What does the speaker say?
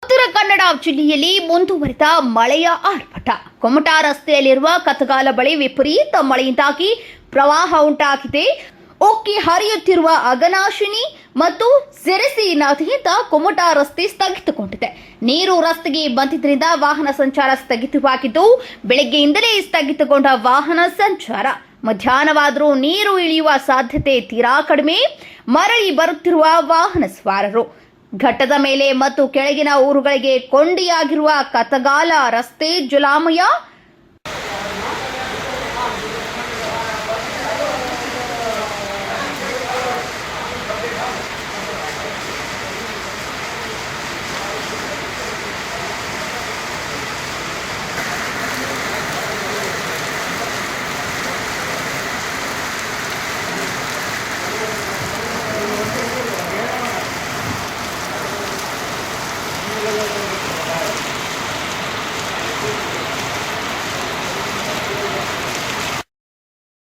ಉತ್ತರ ಕನ್ನಡ ಜಿಲ್ಲೆಯಲ್ಲಿ ಮುಂದುವರಿದ ಮಳೆಯ ಆರ್ಭಟ. ಕುಮಟಾ ರಸ್ತೆಯಲ್ಲಿರುವ ಕತಗಾಲ ಬಳಿ ವಿಪರೀತ ಮಳೆಯಿಂದಾಗಿ ಪ್ರವಾಹ ಉಂಟಾಗಿದೆ. ಉಕ್ಕಿ ಹರಿಯುತ್ತಿರುವ ಅಘನಾಶಿನಿ ಮತ್ತು ಸಿರಸಿ ನದಿಯಿಂದ ಕುಮಟಾ ರಸ್ತೆ ಸ್ಥಗಿತಗೊಂಡಿದೆ. ನೀರು ರಸ್ತೆಗೆ ಬಂದಿದ್ದರಿಂದ ವಾಹನ ಸಂಚಾರ ಸ್ಥಗಿತವಾಗಿದ್ದು, ಬೆಳಗ್ಗೆಯಿಂದಲೇ ಸ್ಥಗಿತಗೊಂಡ ವಾಹನ ಸಂಚಾರ. ಮಧ್ಯಾಹ್ನವಾದರೂ ನೀರು ಇಳಿಯುವ ಸಾಧ್ಯತೆ ತೀರಾ ಕಡಿಮೆ. ಮರಳಿ ಬರುತ್ತಿರುವ ವಾಹನ ಸವಾರರು. ಘಟ್ಟದ ಮೇಲೆ ಮತ್ತು ಕೆಳಗಿನ ಊರುಗಳಿಗೆ ಕೊಂಡಿಯಾಗಿರುವ ಕತಗಾಲ ರಸ್ತೆ ಜಲಾಮಯ.